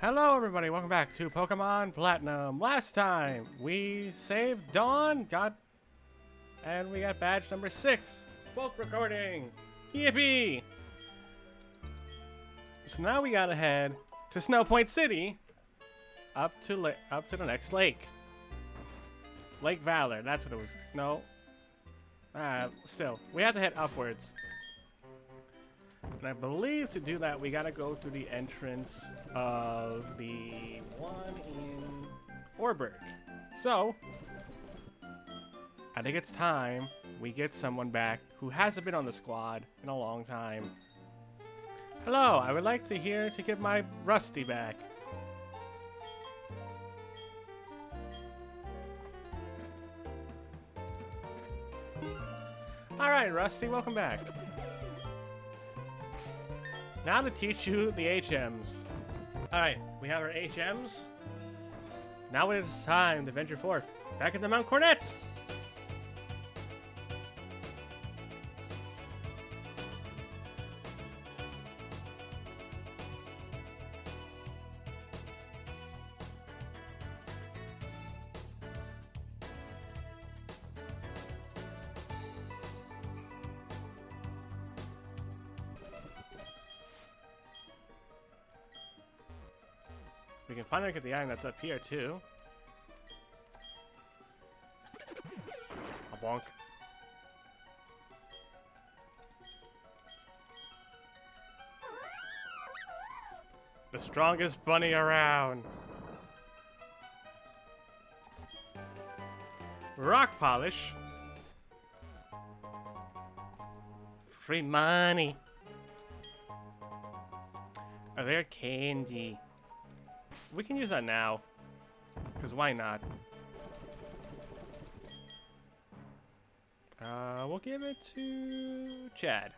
Hello everybody, welcome back to Pokemon Platinum. Last time we saved Dawn, and we got badge number 6. Bulk recording. Yippee! So now we gotta head to Snowpoint City, up to the next lake. Lake Valor, that's what it was. No. Still, we have to head upwards. And I believe to do that, we gotta go through the entrance of the one in Orberg. So, I think it's time we get someone back who hasn't been on the squad in a long time. Hello, I would like to get my Rusty back. Alright, Rusty, welcome back. Now to teach you the HMs. Alright, we have our HMs. Now it is time to venture forth. Back into Mount Cornet! We can finally get the item that's up here, too. A bonk. The strongest bunny around. Rock polish. Free money. Oh, they're candy. We can use that now, because why not? We'll give it to Chad.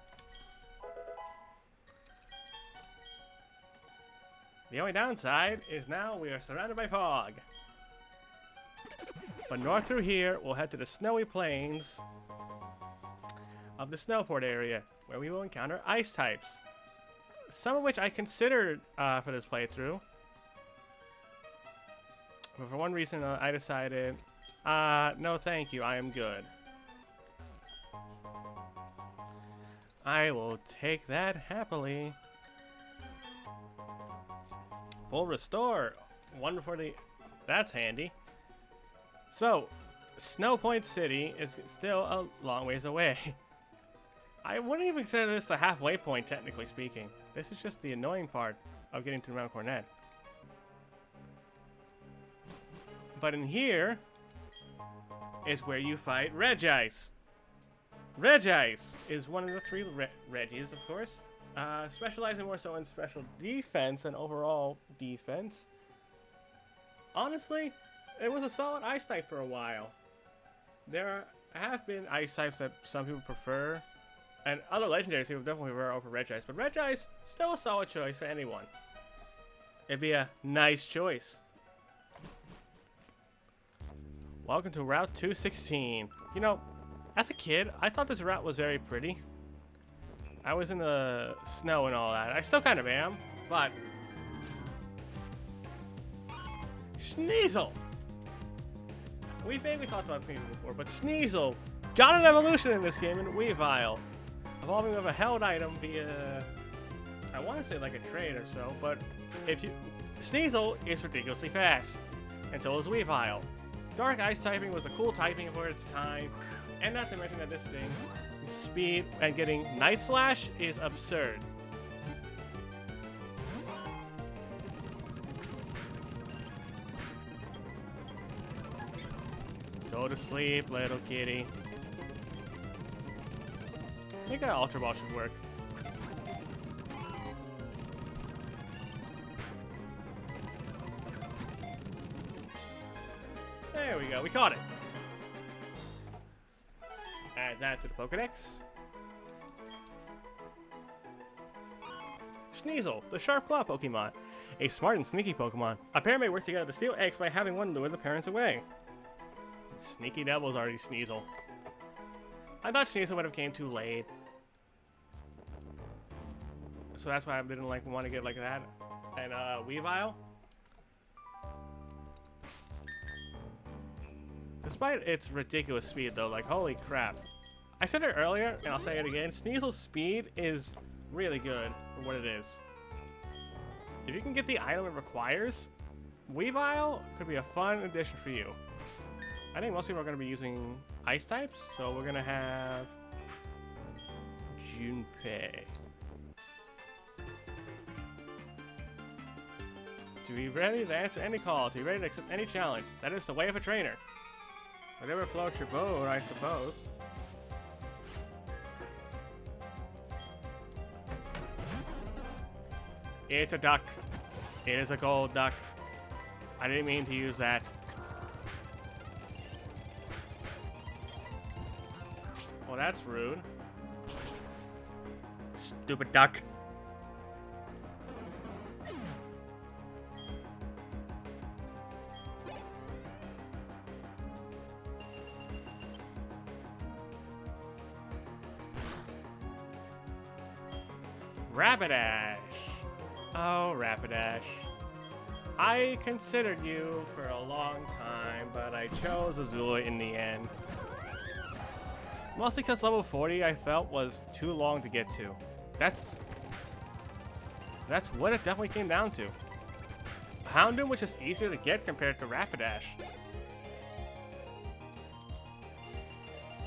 The only downside is now we are surrounded by fog. But north through here, we'll head to the snowy plains of the Snowport area, where we will encounter ice types. Some of which I considered for this playthrough. But for one reason, I decided, no thank you, I am good. I will take that happily. Full restore. One for the... That's handy. So, Snowpoint City is still a long ways away. I wouldn't even consider this the halfway point, technically speaking. This is just the annoying part of getting to Mount Cornet. But in here is where you fight Regice. Regice is one of the three Regis, of course, specializing more so in special defense than overall defense. Honestly, it was a solid ice type for a while. There have been ice types that some people prefer, and other legendaries people definitely prefer over Regice, but Regice, still a solid choice for anyone. It'd be a nice choice. Welcome to Route 216. You know, as a kid, I thought this route was very pretty. I was in the snow and all that. I still kind of am, but... Sneasel! We vaguely talked about Sneasel before, but Sneasel got an evolution in this game in Weavile. Evolving with a held item via... I want to say like a trade or so, but if you... Sneasel is ridiculously fast, and so is Weavile. Dark Ice typing was a cool typing for its time, and not to mention that this thing, speed and getting Night Slash is absurd. Go to sleep, little kitty. I think that Ultra Ball should work. There we go, we caught it. Add that to the Pokedex. Sneasel, the Sharp Claw Pokemon. A smart and sneaky Pokemon. A pair may work together to steal eggs by having one lure the parents away. Sneaky Devil's already Sneasel. I thought Sneasel would have came too late. So that's why I didn't want to get like that. And Weavile, Despite its ridiculous speed, though, like, holy crap. I said it earlier, and I'll say it again, Sneasel's speed is really good for what it is. If you can get the item it requires, Weavile could be a fun addition for you. I think most people are going to be using ice types, so we're going to have Junpei. To be ready to answer any call, to be ready to accept any challenge. That is the way of a trainer. Whatever floats your boat, I suppose. It's a duck. It is a gold duck. I didn't mean to use that. Well, that's rude. Stupid duck. Rapidash. Oh, Rapidash. I considered you for a long time, but I chose Azula in the end. Mostly because level 40 I felt was too long to get to. That's what it definitely came down to. Houndoom was just easier to get compared to Rapidash.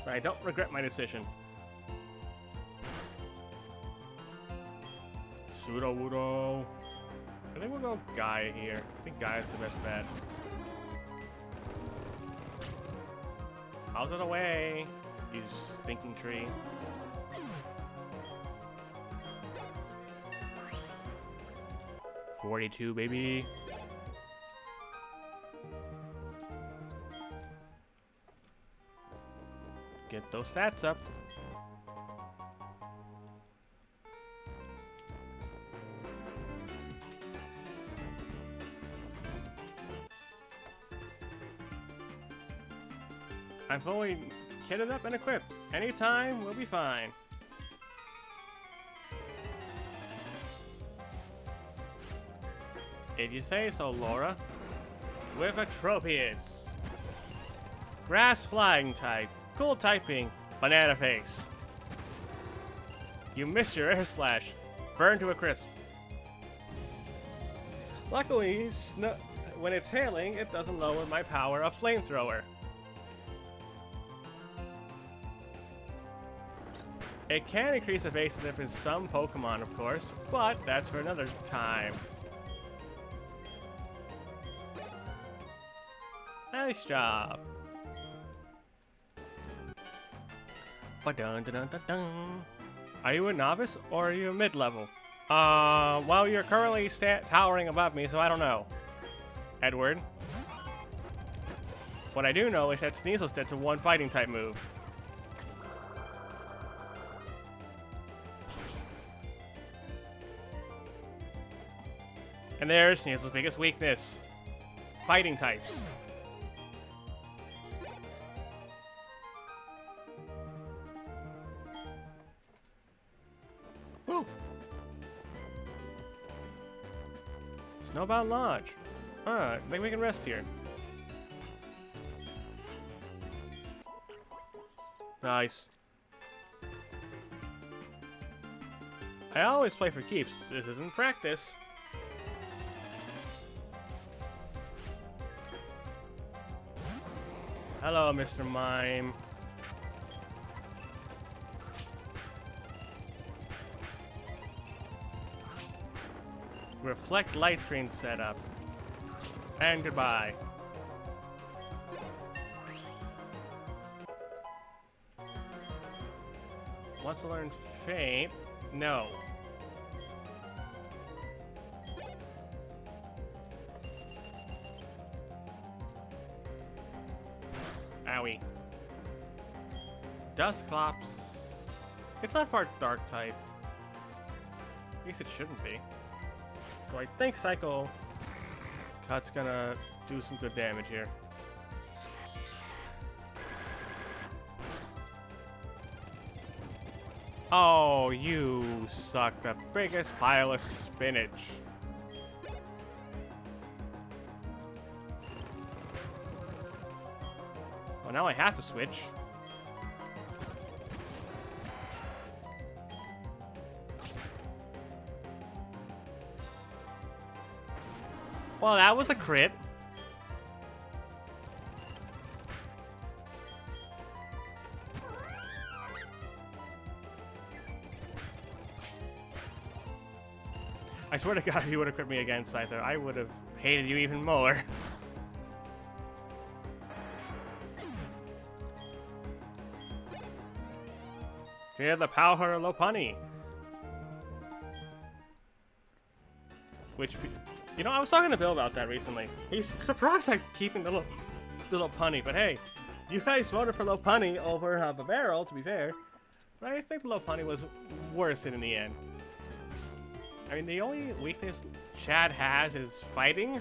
But I don't regret my decision. Sudowoodo. I think we'll go Gaia here. I think Gaia's the best bet. Out of the way, you stinking tree. $42, baby. Get those stats up. I'm fully kitted up and equipped. Anytime, we'll be fine. If you say so, Laura. With a Tropius. Grass flying type. Cool typing. Banana face. You missed your air slash. Burn to a crisp. Luckily, when it's hailing, it doesn't lower my power of flamethrower. It can increase evasiveness in some Pokemon, of course, but that's for another time. Nice job. Ba-dun-dun-dun-dun-dun. Are you a novice or are you a mid-level? Well, you're currently towering above me, so I don't know. Edward. What I do know is that Sneasel's dead to one fighting type move. And there's Sneasel's biggest weakness. Fighting types. Woo! Snowbound Lodge. I think we can rest here. Nice. I always play for keeps. This isn't practice. Hello, Mr. Mime. Reflect light screen setup. And goodbye. Wants to learn Faint? No. Owie. Dusclops. It's not part dark type. At least it shouldn't be. So I think Psycho Cut's gonna do some good damage here. Oh, you suck. The biggest pile of spinach. Well, now I have to switch. Well, that was a crit. I swear to God, if you would have crit me again, Scyther, I would have hated you even more. Fear the power of Lopunny. Which, you know, I was talking to Bill about that recently. He's surprised I'm keeping the little punny, but hey, you guys voted for Lopunny over Barrel, to be fair. But I think the Lopunny was worth it in the end. I mean, the only weakness Chad has is fighting.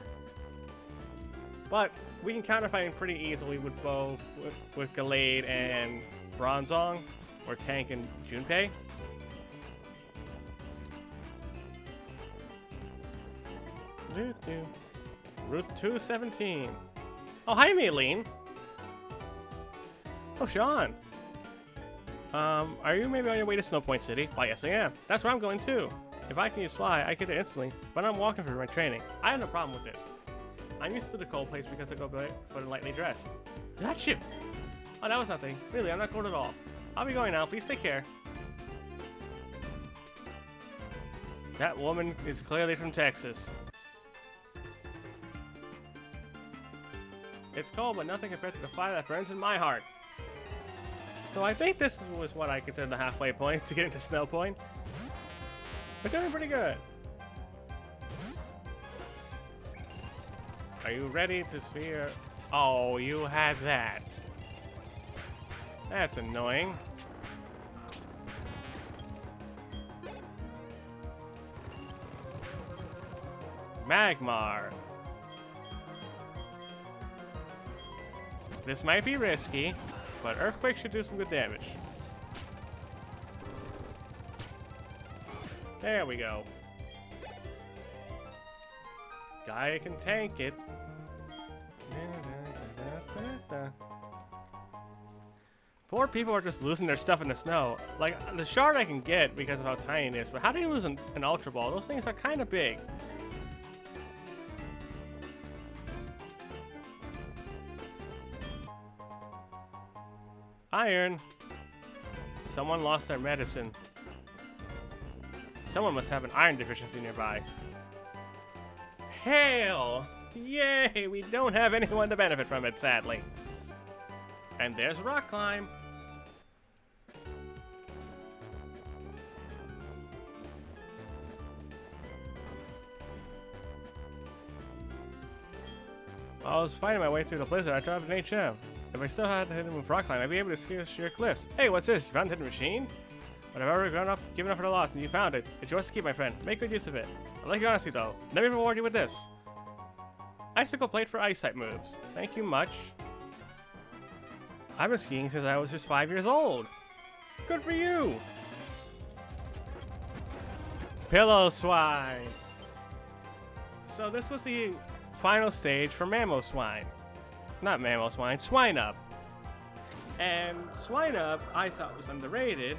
But we can counter fighting pretty easily with both, with Gallade and Bronzong, or Tank and Junpei. Route 217. Oh, hi, Maylene. Oh, Sean. Are you maybe on your way to Snowpoint City? Why, yes, I am. That's where I'm going, too. If I can use Fly, I get there instantly, but I'm walking for my training. I have no problem with this. I'm used to the cold place because I go for the lightly dressed. That's you. Oh, that was nothing. Really, I'm not cold at all. I'll be going now. Please take care. That woman is clearly from Texas. It's cold, but nothing compared to the fire that burns in my heart. So I think this was what I consider the halfway point to get into Snowpoint. We're doing pretty good. Are you ready to fear? Oh, you had that. That's annoying. Magmar. This might be risky, but Earthquake should do some good damage. There we go. Guy can tank it. Poor people are just losing their stuff in the snow. Like, the shard I can get because of how tiny it is, but how do you lose an Ultra Ball? Those things are kind of big. Iron. Someone lost their medicine. Someone must have an iron deficiency nearby. Hail! Yay! We don't have anyone to benefit from it, sadly. And there's Rock Climb. While I was fighting my way through the blizzard, I dropped an HM. If I still had to hit him with Rock Climb, I'd be able to scale sheer cliffs. Hey, what's this? You found the hidden machine? But I've already given up for the loss, and you found it. It's yours to keep, my friend. Make good use of it. I like your honesty, though. Let me reward you with this. Icicle plate for ice-type moves. Thank you much. I've been skiing since I was just 5 years old. Good for you. Pillow Swine. So this was the final stage for Mamoswine. Not Mamoswine, Swine Up. And Swine Up, I thought was underrated.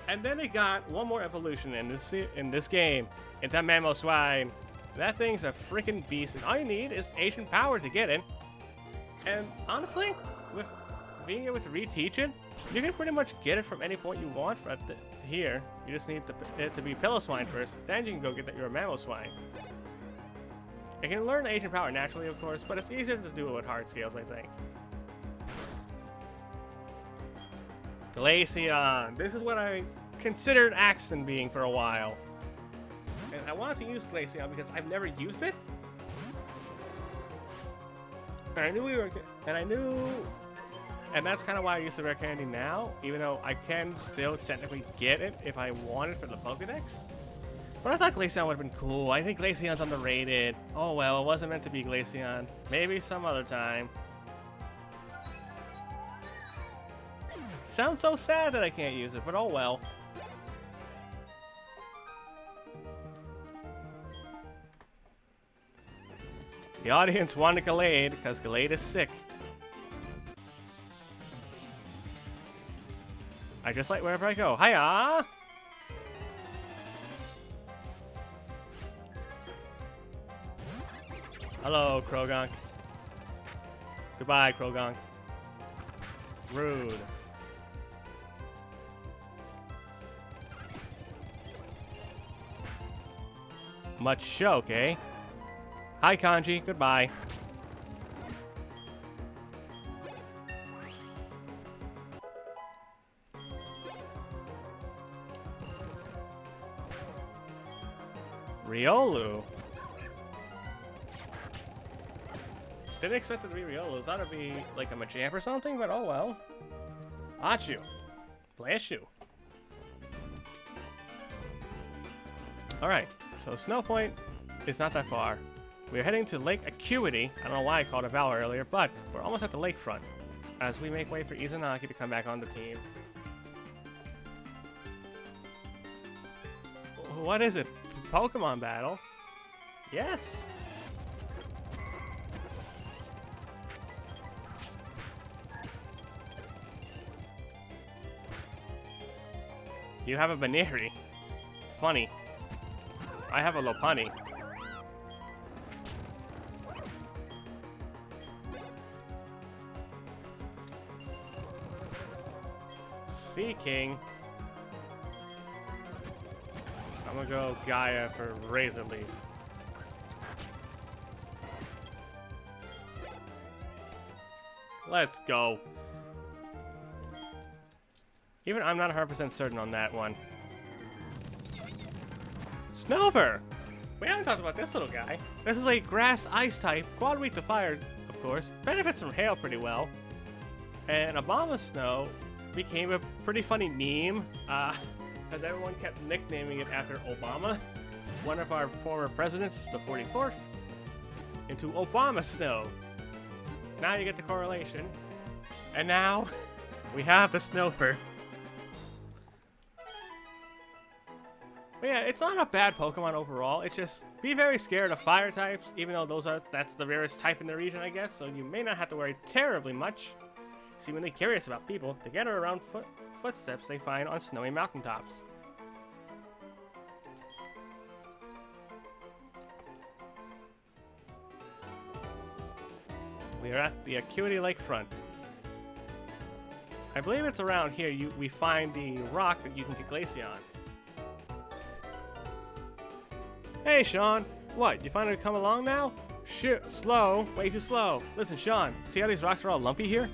And then it got one more evolution in this game into Mamoswine. That thing's a freaking beast, and all you need is ancient power to get it. And honestly, with being able to reteach it, you can pretty much get it from any point you want here. You just need it to be Pillow-Swine first, then you can go get your Mamoswine. You can learn ancient power naturally, of course, but it's easier to do it with hard scales, I think. Glaceon. This is what I considered Axton being for a while. And I wanted to use Glaceon because I've never used it. And and that's kind of why I use the Rare Candy now, even though I can still technically get it if I wanted for the Pokedex. But I thought Glaceon would have been cool. I think Glaceon's underrated. Oh well, it wasn't meant to be Glaceon. Maybe some other time. Sounds so sad that I can't use it, but oh well. The audience wanted Gallade because Gallade is sick. I just light wherever I go. Hiya! Hello, Krogonk. Goodbye, Krogonk. Rude. Much show, eh? Hi, Kanji. Goodbye. Riolu. Didn't expect it to be Riolu. Thought it'd be like a Machamp or something, but oh well. Achu. Bless you. Alright, so Snowpoint is not that far. We're heading to Lake Acuity. I don't know why I called it Valor earlier, but we're almost at the lakefront as we make way for Izanagi to come back on the team. What is it? Pokemon battle? Yes! You have a Baneri. Funny. I have a Lopunny. Sea King. I'm gonna go Gaia for Razor Leaf. Let's go. Even I'm not 100% certain on that one. Snover! We haven't talked about this little guy. This is a grass ice type, quad weak to fire, of course. Benefits from hail pretty well. And Obama Snow became a pretty funny meme, because everyone kept nicknaming it after Obama, one of our former presidents, the 44th, into Obama Snow. Now you get the correlation. And now, we have the Snover. But yeah, it's not a bad Pokemon overall. It's just, be very scared of fire types, even though that's the rarest type in the region, I guess, so you may not have to worry terribly much. Seemingly curious about people to get around footsteps they find on snowy mountaintops. We are at the Acuity Lakefront. I believe it's around here we find the rock that you can get Glaceon. Hey, Sean. What, you finally come along now? Shit, slow. Way too slow. Listen, Sean, see how these rocks are all lumpy here?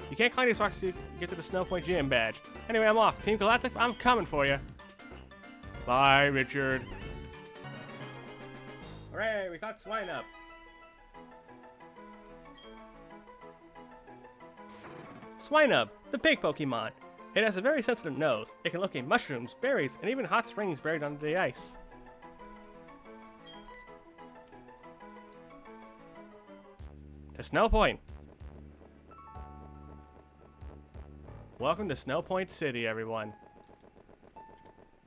You can't climb these rocks to get to the Snowpoint Gym badge. Anyway, I'm off. Team Galactic, I'm coming for you. Bye, Richard. Hooray, we caught Swinub. Swinub, the big Pokemon. It has a very sensitive nose. It can locate mushrooms, berries, and even hot springs buried under the ice. To Snowpoint. Welcome to Snowpoint City, everyone.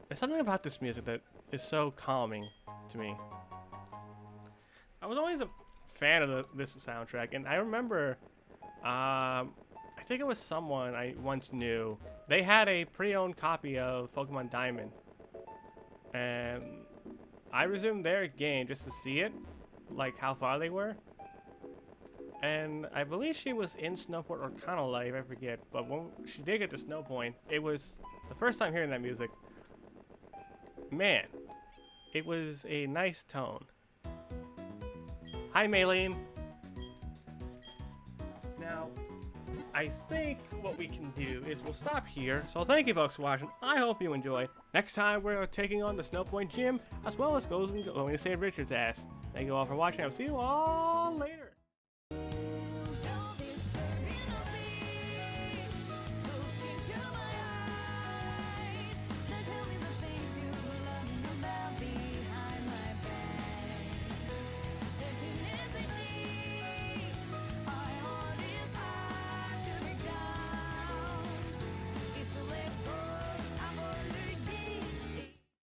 There's something about this music that is so calming to me. I was always a fan of this soundtrack, and I remember, I think it was someone I once knew. They had a pre-owned copy of Pokemon Diamond, and I resumed their game just to see it, like how far they were. And I believe she was in Snowport or Kind of Life, I forget. But when she did get to Snowpoint, it was the first time hearing that music. Man, it was a nice tone. Hi, Maylene. Now, I think what we can do is we'll stop here. So thank you folks for watching. I hope you enjoyed. Next time we're taking on the Snowpoint Gym, as well as going to save Richard's ass. Thank you all for watching. I'll see you all later.